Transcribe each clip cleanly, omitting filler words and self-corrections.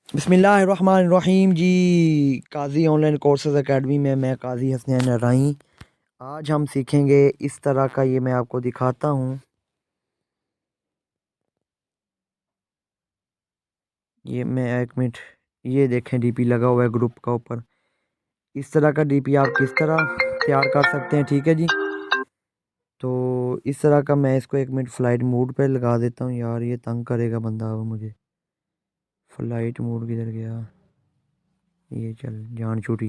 बिस्मिल्लाहिर्रहमानिर्रहीम जी। काजी online courses academy में मैं काजी हसनैन राही। आज हम सीखेंगे इस तरह का, ये मैं आपको दिखाता हूँ। ये मैं एक मिनट, ये देखें डीपी लगा हुआ है ग्रुप का ऊपर। इस तरह का डीपी आप किस तरह तैयार कर सकते हैं, ठीक है जी। तो इस तरह का मैं इसको एक मिनट फ़्लाइट मोड पे लगा देता हूँ। यार ये तंग करेगा बंदा अब मुझे। फ़्लाइट मोड किधर गया? ये चल जान छूटी।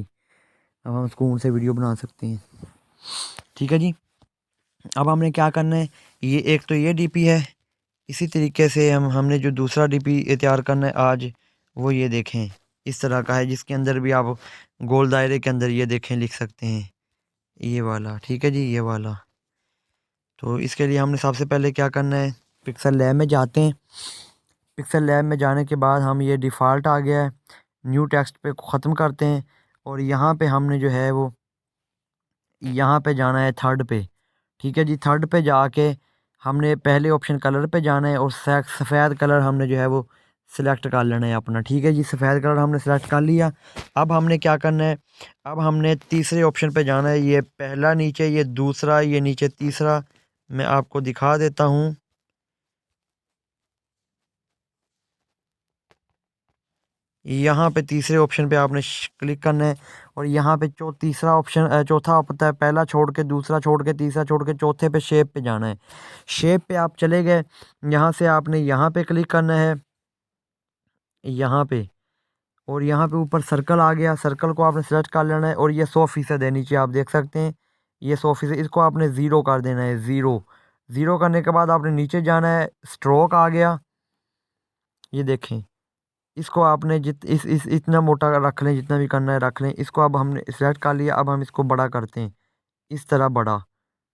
अब हम सुकून से वीडियो बना सकते हैं, ठीक है जी। अब हमने क्या करना है, ये एक तो ये डीपी है। इसी तरीके से हमने जो दूसरा डीपी तैयार करना है आज, वो ये देखें इस तरह का है, जिसके अंदर भी आप गोल दायरे के अंदर ये देखें लिख सकते हैं, ये वाला, ठीक है जी, ये वाला। तो इसके लिए हमने सबसे पहले क्या करना है, पिक्सल लैब में जाते हैं। पिक्सल लैब में जाने के बाद हम, ये डिफ़ॉल्ट आ गया है, न्यू टेक्स्ट पे ख़त्म करते हैं। और यहाँ पे हमने जो है वो, यहाँ पे जाना है थर्ड पे, ठीक है जी। थर्ड पे जाके हमने पहले ऑप्शन कलर पे जाना है और सफ़ेद कलर हमने जो है वो सिलेक्ट कर लेना है अपना, ठीक है जी। सफ़ेद कलर हमने सेलेक्ट कर लिया। अब हमने क्या करना है, अब हमने तीसरे ऑप्शन पे जाना है। ये पहला नीचे, ये दूसरा, ये नीचे तीसरा। मैं आपको दिखा देता हूँ। यहाँ पे तीसरे ऑप्शन पे आपने क्लिक करना है और यहाँ पे जो तीसरा ऑप्शन, चौथा होता है, पहला छोड़ के दूसरा छोड़ के तीसरा छोड़ के चौथे पे शेप पे जाना है। शेप पे आप चले गए, यहाँ से आपने यहाँ पे क्लिक करना है, यहाँ पे। और यहाँ पे ऊपर सर्कल आ गया, सर्कल को आपने सेलेक्ट कर लेना है और ये 100% है नीचे, आप देख सकते हैं ये 100%। इसको आपने ज़ीरो कर देना है, ज़ीरो। ज़ीरो करने के बाद आपने नीचे जाना है, स्ट्रोक आ गया, ये देखें। इसको आपने जित इस इतना मोटा रख लें, जितना भी करना है रख लें। इसको अब हमने सेलेक्ट कर लिया। अब हम इसको बड़ा करते हैं, इस तरह बड़ा,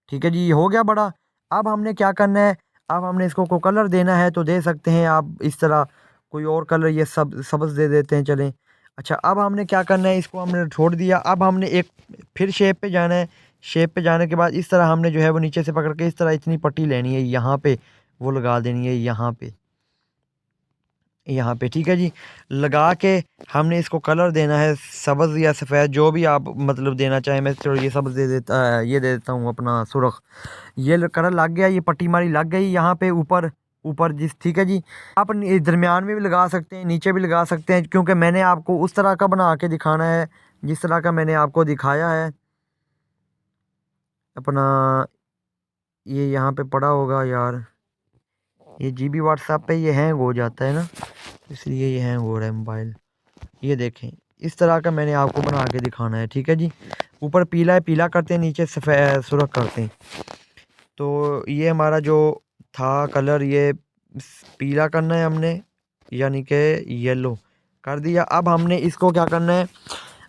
ठीक है जी, ये हो गया बड़ा। अब हमने क्या करना है, अब हमने इसको को कलर देना है तो दे सकते हैं आप इस तरह, कोई और कलर, ये सब सब्ज़ दे देते हैं, चलें। अच्छा, अब हमने क्या करना है, इसको हमने छोड़ दिया। अब हमने एक फिर शेप पे जाना है। शेप पे जाने के बाद इस तरह हमने जो है वो नीचे से पकड़ के इस तरह इतनी पट्टी लेनी है, यहाँ पे वो लगा देनी है, यहाँ पे, यहाँ पे, ठीक है जी। लगा के हमने इसको कलर देना है, सब्ज़ या सफ़ेद, जो भी आप मतलब देना चाहें। मैं चलो ये सब्ज़ दे देता, ये दे देता हूँ अपना सुर्ख। ये कलर लग गया, ये पट्टी हमारी लग गई यहाँ पे ऊपर, ऊपर जिस, ठीक है जी। आप दरमियान में भी लगा सकते हैं, नीचे भी लगा सकते हैं, क्योंकि मैंने आपको उस तरह का बना के दिखाना है जिस तरह का मैंने आपको दिखाया है अपना। ये यहाँ पे पड़ा होगा यार, ये जीबी व्हाट्सएप पे ये हैंग हो जाता है ना, इसलिए ये हैंग हो रहा है मोबाइल। ये देखें, इस तरह का मैंने आपको बना के दिखाना है, ठीक है जी। ऊपर पीला है, पीला करते हैं, नीचे सफ़ेद सुर्ख करते हैं। तो ये हमारा जो था कलर, ये पीला करना है हमने, यानी कि येलो कर दिया। अब हमने इसको क्या करना है,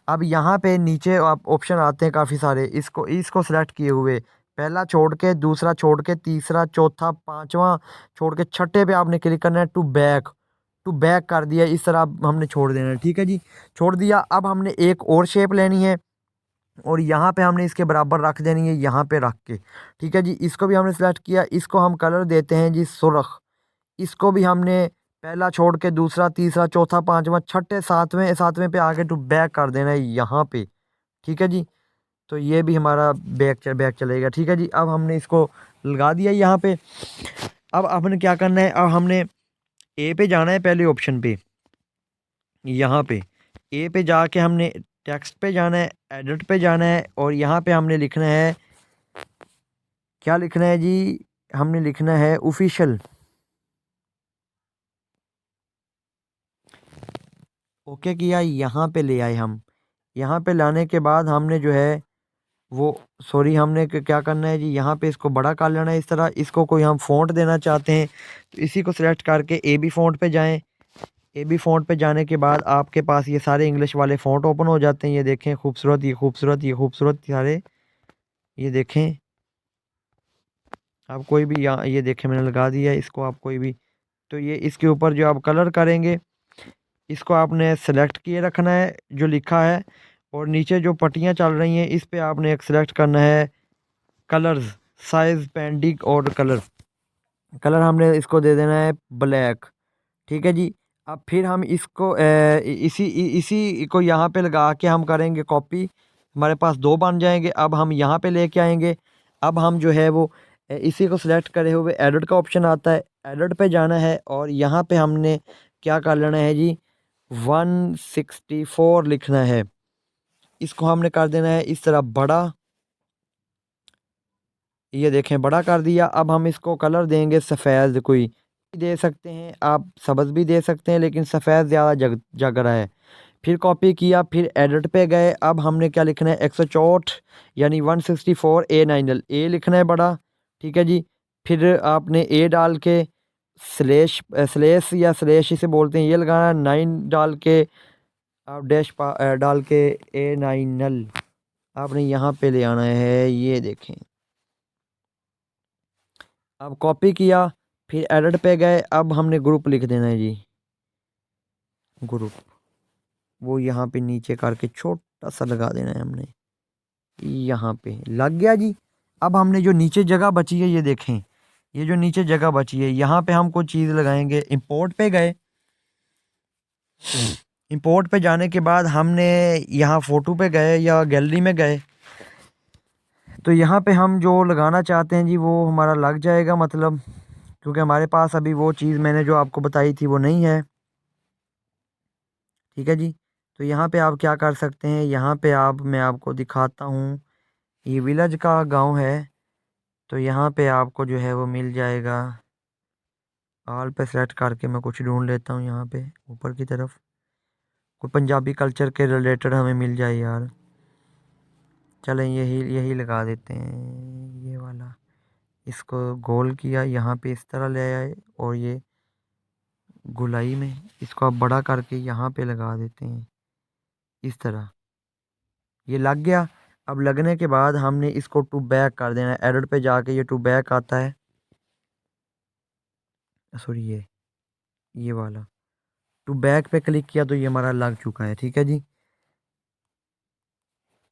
अब यहाँ पे नीचे आप ऑप्शन आते हैं काफ़ी सारे, इसको इसको सेलेक्ट किए हुए, पहला छोड़ के दूसरा छोड़ के तीसरा चौथा पांचवा छोड़ के छठे पे आपने क्लिक करना है, टू बैक कर दिया। इस तरह अब हमने छोड़ देना है, ठीक है जी, छोड़ दिया। अब हमने एक और शेप लेनी है और यहाँ पे हमने इसके बराबर रख देनी है, यहाँ पे रख के, ठीक है जी। इसको भी हमने सेलेक्ट किया। इसको हम कलर देते हैं जी सुर्ख। इसको भी हमने पहला छोड़ के दूसरा तीसरा चौथा पांचवा छठे सातवें, सातवें पे आके टू बैक कर देना है यहाँ पे, ठीक है जी। तो ये भी हमारा बैक चलेगा, ठीक है जी। अब हमने इसको लगा दिया यहाँ पे। अब हमने क्या करना है, अब हमने ए पे जाना है, पहले ऑप्शन पे, यहाँ पे ए पे जाके हमने टेक्स्ट पे जाना है, एडिट पे जाना है और यहाँ पे हमने लिखना है, क्या लिखना है जी, हमने लिखना है ऑफिशियल। ओके किया, यहाँ पे ले आए हम। यहाँ पे लाने के बाद हमने जो है वो, सॉरी, हमने क्या करना है जी, यहाँ पे इसको बड़ा कर लेना है इस तरह। इसको कोई हम फ़ॉन्ट देना चाहते हैं तो इसी को सिलेक्ट करके ए बी फ़ॉन्ट पे जाएं। ए बी फ़ॉन्ट पे जाने के बाद आपके पास ये सारे इंग्लिश वाले फ़ॉन्ट ओपन हो जाते हैं। ये देखें, खूबसूरत, ये खूबसूरत, ये खूबसूरत सारे, ये देखें। आप कोई भी, यहाँ ये देखें मैंने लगा दिया है इसको, आप कोई भी, तो ये इसके ऊपर जो आप कलर करेंगे, इसको आपने सेलेक्ट किए रखना है जो लिखा है। और नीचे जो पट्टियाँ चल रही हैं इस पे आपने एक सेलेक्ट करना है कलर्स, साइज, पेंडिंग और कलर। कलर हमने इसको दे देना है ब्लैक, ठीक है जी। अब फिर हम इसको इसी को यहाँ पे लगा के हम करेंगे कॉपी। हमारे पास दो बन जाएंगे। अब हम यहाँ पे लेके आएंगे। अब हम जो है वो इसी को सिलेक्ट करे हुए एडिट का ऑप्शन आता है, एडिट पे जाना है और यहाँ पे हमने क्या कर लेना है जी, 164 लिखना है। इसको हमने कर देना है इस तरह बड़ा। ये देखें बड़ा कर दिया। अब हम इसको कलर देंगे सफ़ेद, कोई दे सकते हैं आप, सब्ज़ भी दे सकते हैं, लेकिन सफ़ेद ज़्यादा जग रहा है। फिर कॉपी किया, फिर एडिट पे गए। अब हमने क्या लिखना है, 164 यानी 164 A9L, ए लिखना है बड़ा। ठीक है जी। फिर आपने ए डाल के स्लेश या स्लेश इसे बोलते हैं, ये लगाना। 9 डाल के आप डाल के A9L आपने यहाँ पे ले आना है। ये देखें, अब कॉपी किया, फिर एडिट पे गए। अब हमने ग्रुप लिख देना है जी, ग्रुप। वो यहाँ पे नीचे करके छोटा सा लगा देना है हमने, यहाँ पे लग गया जी। अब हमने जो नीचे जगह बची है, ये देखें, ये जो नीचे जगह बची है, यहाँ पे हम कोई चीज़ लगाएंगे। इंपोर्ट पे गए। इंपोर्ट पे जाने के बाद हमने यहाँ फ़ोटो पे गए या गैलरी में गए, तो यहाँ पे हम जो लगाना चाहते हैं जी वो हमारा लग जाएगा। मतलब क्योंकि हमारे पास अभी वो चीज़ मैंने जो आपको बताई थी वो नहीं है। ठीक है जी। तो यहाँ पे आप क्या कर सकते हैं, यहाँ पे मैं आपको दिखाता हूँ। ये विलेज का गांव है, तो यहाँ पे आपको जो है वो मिल जाएगा। ऑल पे सेलेक्ट करके मैं कुछ ढूंढ लेता हूँ यहाँ पे ऊपर की तरफ, कोई पंजाबी कल्चर के रिलेटेड हमें मिल जाए यार। चलें यही यही लगा देते हैं, ये वाला। इसको गोल किया, यहाँ पे इस तरह ले आए और ये गोलाई में इसको आप बड़ा करके यहाँ पे लगा देते हैं इस तरह। ये लग गया। अब लगने के बाद हमने इसको टू बैक कर देना है। एडिट पे जाके ये टू बैक आता है, सॉरी ये वाला टू बैक पे क्लिक किया तो ये हमारा लग चुका है। ठीक है जी,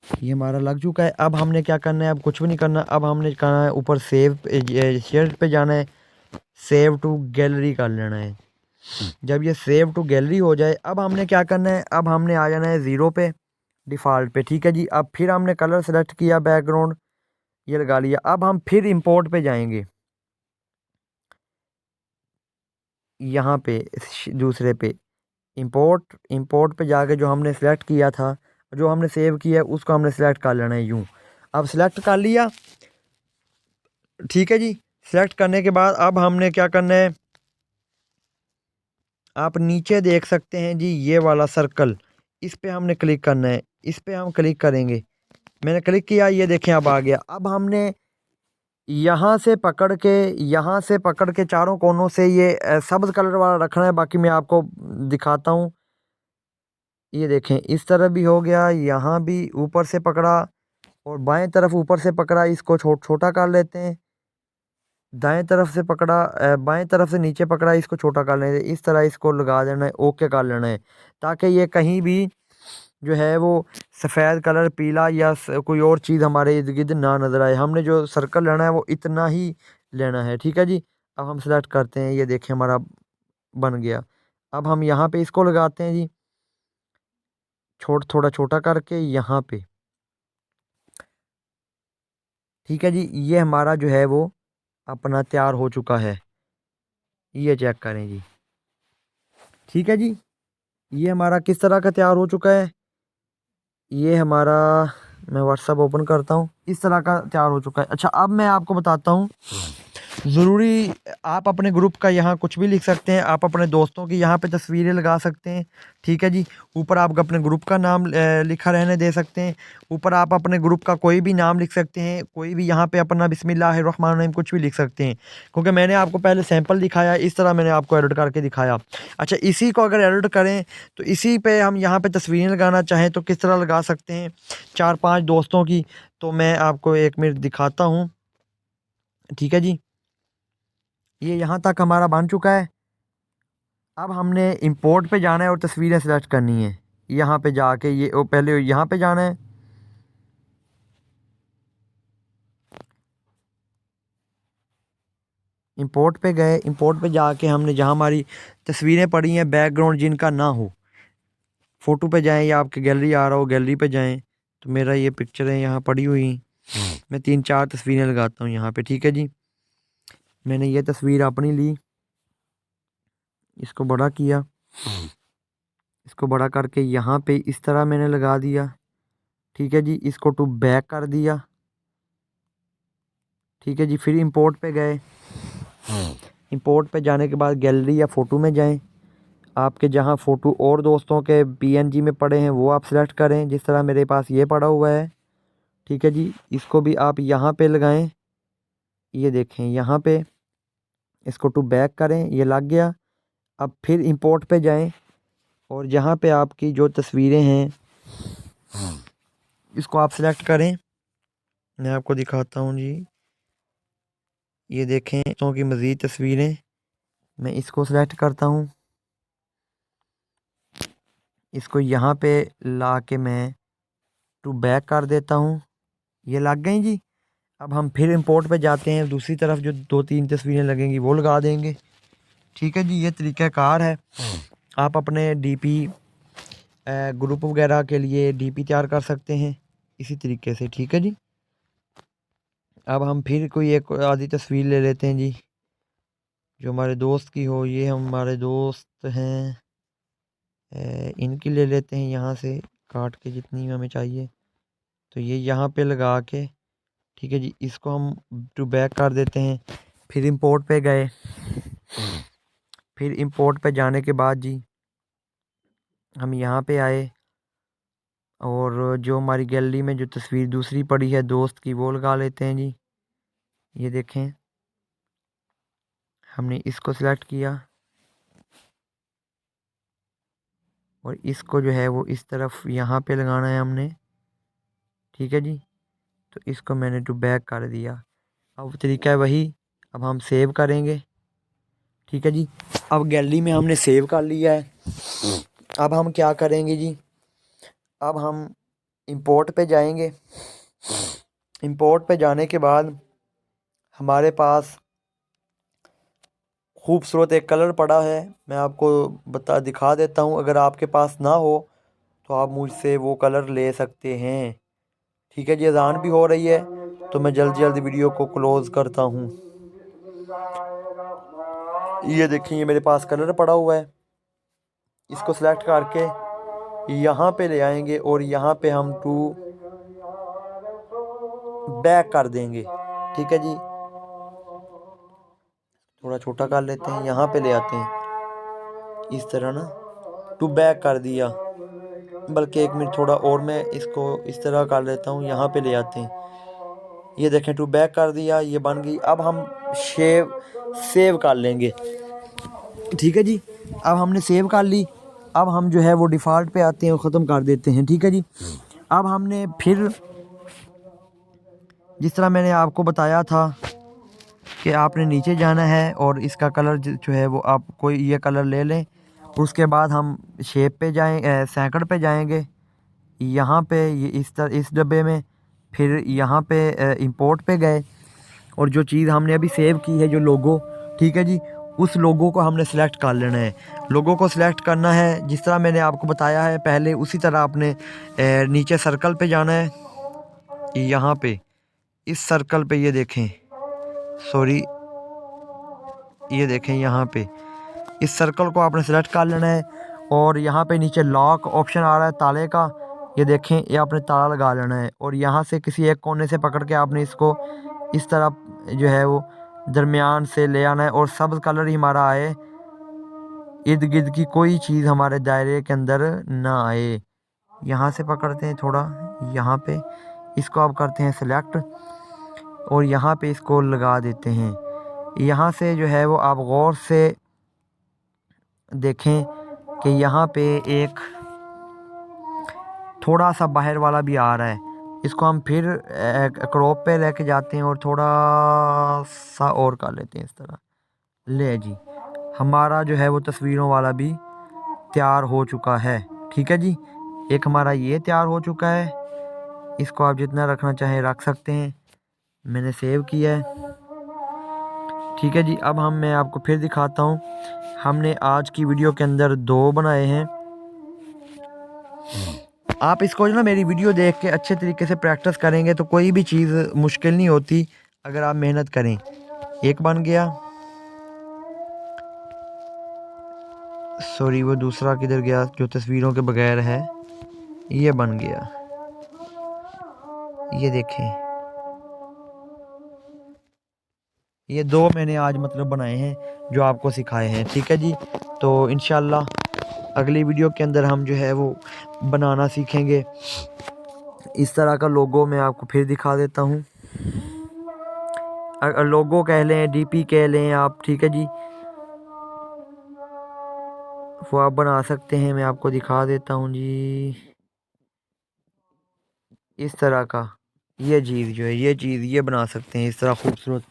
ये हमारा लग चुका है। अब हमने क्या करना है, अब कुछ भी नहीं करना। अब हमने करना है ऊपर सेव शेयर पे जाना है, सेव टू गैलरी कर लेना है। जब ये सेव टू गैलरी हो जाए, अब हमने क्या करना है, अब हमने आ जाना है ज़ीरो पे, डिफ़ॉल्ट पे। ठीक है जी। अब फिर हमने कलर सेलेक्ट किया, बैकग्राउंड ये लगा लिया। अब हम फिर इंपोर्ट पे जाएंगे, यहाँ पे दूसरे पे इंपोर्ट पे जाके जो हमने सेलेक्ट किया था, जो हमने सेव किया है, उसको हमने सेलेक्ट कर लेना है यूँ। अब सेलेक्ट कर लिया। ठीक है जी। सेलेक्ट करने के बाद अब हमने क्या करना है, आप नीचे देख सकते हैं जी ये वाला सर्कल, इस पे हमने क्लिक करना है। इस पे हम क्लिक करेंगे। मैंने क्लिक किया, ये देखें अब आ गया। अब हमने यहाँ से पकड़ के चारों कोनों से ये सब्ज़ कलर वाला रखना है। बाकी मैं आपको दिखाता हूँ। ये देखें इस तरह भी हो गया, यहाँ भी ऊपर से पकड़ा और बाएं तरफ ऊपर से पकड़ा। इसको छोटा कर लेते हैं। दाएं तरफ से पकड़ा, बाएं तरफ से नीचे पकड़ा, इसको छोटा कर लेते हैं। इस तरह इसको लगा देना है, ओके कर लेना है, ताकि ये कहीं भी जो है वो सफ़ेद कलर, पीला या कोई और चीज़ हमारे इर्द गिर्द ना नज़र आए। हमने जो सर्कल लेना है वो इतना ही लेना है। ठीक है जी। अब हम सेलेक्ट करते हैं, ये देखें हमारा बन गया। अब हम यहाँ पे इसको लगाते हैं जी, थोड़ा छोटा करके यहाँ पे। ठीक है जी। ये हमारा जो है वो अपना तैयार हो चुका है, ये चेक करें जी। ठीक है जी। ये हमारा किस तरह का तैयार हो चुका है, ये हमारा, मैं व्हाट्सअप ओपन करता हूँ, इस तरह का तैयार हो चुका है। अच्छा, अब मैं आपको बताता हूँ, ज़रूरी आप अपने ग्रुप का यहाँ कुछ भी लिख सकते हैं। आप अपने दोस्तों की यहाँ पे तस्वीरें लगा सकते हैं। ठीक है जी। ऊपर आप अपने ग्रुप का नाम लिखा रहने दे सकते हैं। ऊपर आप अपने ग्रुप का कोई भी नाम लिख सकते हैं, कोई भी यहाँ पे अपना बिस्मिल्लाहिर्रहमानिर्रहीम कुछ भी लिख सकते हैं, क्योंकि मैंने आपको पहले सैंपल दिखाया, इस तरह मैंने आपको एडिट करके दिखाया। अच्छा, इसी को अगर एडिट करें तो इसी पे हम यहाँ पे तस्वीरें लगाना चाहें तो किस तरह लगा सकते हैं, 4-5 दोस्तों की। तो मैं आपको 1 मिनट दिखाता हूँ। ठीक है जी। ये यहाँ तक हमारा बन चुका है। अब हमने इंपोर्ट पे जाना है और तस्वीरें सेलेक्ट करनी है। यहाँ पे जाके पहले यहाँ पे जाना है। इंपोर्ट पे गए। इंपोर्ट पे जाके हमने जहाँ हमारी तस्वीरें पड़ी हैं बैकग्राउंड जिनका ना हो, फ़ोटो पे जाएं या आपके गैलरी आ रहा हो गैलरी पे जाएं। तो मेरा ये पिक्चर है यहाँ पड़ी हुई, मैं 3-4 तस्वीरें लगाता हूँ यहाँ पे। ठीक है जी, मैंने ये तस्वीर अपनी ली, इसको बड़ा किया, इसको बड़ा करके यहाँ पे इस तरह मैंने लगा दिया। ठीक है जी, इसको टू बैक कर दिया। ठीक है जी, फिर इंपोर्ट पे गए। इंपोर्ट पे जाने के बाद गैलरी या फ़ोटो में जाएं। आपके जहां फ़ोटो और दोस्तों के पीएनजी में पड़े हैं वो आप सेलेक्ट करें, जिस तरह मेरे पास ये पड़ा हुआ है। ठीक है जी, इसको भी आप यहाँ पे लगाएं। ये देखें यहाँ पे, इसको टू बैक करें, ये लग गया। अब फिर इंपोर्ट पे जाएं और जहाँ पे आपकी जो तस्वीरें हैं इसको आप सेलेक्ट करें। मैं आपको दिखाता हूँ जी, ये देखें दोस्तों की मज़ीद तस्वीरें, मैं इसको सेलेक्ट करता हूँ, इसको यहाँ पे ला के मैं टू बैक कर देता हूँ। ये लग गई जी। अब हम फिर इंपोर्ट पे जाते हैं, दूसरी तरफ जो 2-3 तस्वीरें लगेंगी वो लगा देंगे। ठीक है जी, ये तरीक़ाकार है। आप अपने डीपी ग्रुप वगैरह के लिए डीपी तैयार कर सकते हैं इसी तरीके से। ठीक है जी, अब हम फिर कोई एक आधी तस्वीर ले लेते हैं जी जो हमारे दोस्त की हो। ये हमारे दोस्त हैं, इनकी ले लेते हैं यहाँ से काट के जितनी हमें चाहिए। तो ये यहाँ पे लगा के, ठीक है जी, इसको हम टू बैक कर देते हैं। फिर इंपोर्ट पे गए। फिर इंपोर्ट पे जाने के बाद जी हम यहाँ पे आए और जो हमारी गैलरी में जो तस्वीर दूसरी पड़ी है दोस्त की वो लगा लेते हैं जी। ये देखें, हमने इसको सिलेक्ट किया और इसको जो है वो इस तरफ यहाँ पे लगाना है हमने। ठीक है जी, तो इसको मैंने टू बैक कर दिया। अब तरीका है वही, अब हम सेव करेंगे। ठीक है जी, अब गैलरी में हमने सेव कर लिया है। अब हम क्या करेंगे जी, अब हम इंपोर्ट पे जाएंगे। इंपोर्ट पे जाने के बाद हमारे पास खूबसूरत एक कलर पड़ा है, मैं आपको दिखा देता हूँ। अगर आपके पास ना हो तो आप मुझसे वो कलर ले सकते हैं। ठीक है जी, अजान भी हो रही है तो मैं जल्दी जल्दी वीडियो को क्लोज़ करता हूँ। ये देखिए, ये मेरे पास कलर पड़ा हुआ है, इसको सेलेक्ट करके यहाँ पे ले आएंगे और यहाँ पे हम टू बैक कर देंगे। ठीक है जी, थोड़ा छोटा कर लेते हैं, यहाँ पे ले आते हैं इस तरह ना, टू बैक कर दिया। बल्कि 1 मिनट थोड़ा और मैं इसको इस तरह कर लेता हूँ, यहाँ पे ले आते हैं। ये देखें, टू बैक कर दिया, ये बन गई। अब हम सेव कर लेंगे। ठीक है जी, अब हमने सेव कर ली। अब हम जो है वो डिफ़ॉल्ट पे आते हैं और ख़त्म कर देते हैं। ठीक है जी, अब हमने फिर जिस तरह मैंने आपको बताया था कि आपने नीचे जाना है और इसका कलर जो है वो आप कोई ये कलर ले लें। उसके बाद हम शेप पे जाएं, सेकंड पे जाएंगे, यहाँ पे ये इस डब्बे में। फिर यहाँ पे इंपोर्ट पे गए और जो चीज़ हमने अभी सेव की है जो लोगो, ठीक है जी, उस लोगो को हमने सेलेक्ट कर लेना है। लोगो को सिलेक्ट करना है जिस तरह मैंने आपको बताया है पहले, उसी तरह आपने नीचे सर्कल पे जाना है। यहाँ पे इस सर्कल पे ये देखें, सॉरी, ये देखें यहाँ पे इस सर्कल को आपने सेलेक्ट कर लेना है और यहाँ पे नीचे लॉक ऑप्शन आ रहा है ताले का, ये देखें, ये आपने ताला लगा लेना है और यहाँ से किसी एक कोने से पकड़ के आपने इसको इस तरह जो है वो दरमियान से ले आना है और सब्ज़ कलर ही हमारा आए, इर्द गिर्द की कोई चीज़ हमारे दायरे के अंदर ना आए। यहाँ से पकड़ते हैं थोड़ा, यहाँ पे इसको आप करते हैं सेलेक्ट और यहाँ पे इसको लगा देते हैं। यहाँ से जो है वो आप गौर से देखें कि यहाँ पे एक थोड़ा सा बाहर वाला भी आ रहा है। इसको हम फिर क्रॉप पे लेके जाते हैं और थोड़ा सा और कर लेते हैं इस तरह। ले जी, हमारा जो है वो तस्वीरों वाला भी तैयार हो चुका है। ठीक है जी, एक हमारा ये तैयार हो चुका है। इसको आप जितना रखना चाहें रख सकते हैं। मैंने सेव किया है ठीक है जी। अब मैं आपको फिर दिखाता हूँ। हमने आज की वीडियो के अंदर 2 बनाए हैं। आप इसको जो ना मेरी वीडियो देख के अच्छे तरीके से प्रैक्टिस करेंगे तो कोई भी चीज़ मुश्किल नहीं होती अगर आप मेहनत करें। एक बन गया, सॉरी वो दूसरा किधर गया जो तस्वीरों के बगैर है, ये बन गया। ये देखें, ये 2 मैंने आज मतलब बनाए हैं जो आपको सिखाए हैं। ठीक है जी। तो इंशाल्लाह अगली वीडियो के अंदर हम जो है वो बनाना सीखेंगे। इस तरह का लोगो मैं आपको फिर दिखा देता हूँ। लोगो कह लें, डीपी कह लें आप, ठीक है जी, वो आप बना सकते हैं। मैं आपको दिखा देता हूँ जी। इस तरह का ये चीज़ जो है, ये चीज़ ये बना सकते हैं इस तरह खूबसूरत।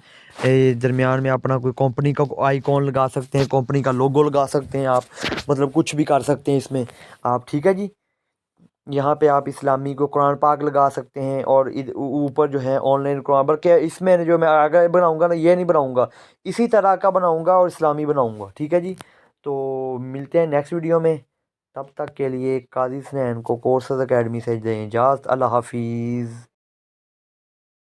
दरमियान में अपना कोई कंपनी का आइकॉन लगा सकते हैं, कंपनी का लोगो लगा सकते हैं आप, मतलब कुछ भी कर सकते हैं इसमें आप। ठीक है जी। यहाँ पे आप इस्लामी को कुरान पाक लगा सकते हैं और ऊपर जो है ऑनलाइन कुरान, बल्कि इसमें जो मैं आगे बनाऊंगा ना, ये नहीं बनाऊंगा, इसी तरह का बनाऊंगा और इस्लामी बनाऊंगा। ठीक है जी। तो मिलते हैं नेक्स्ट वीडियो में। तब तक के लिए काजी स्नैन को कोर्सेज अकेडमी से दें इजाज़त। अल्लाह हाफिज़।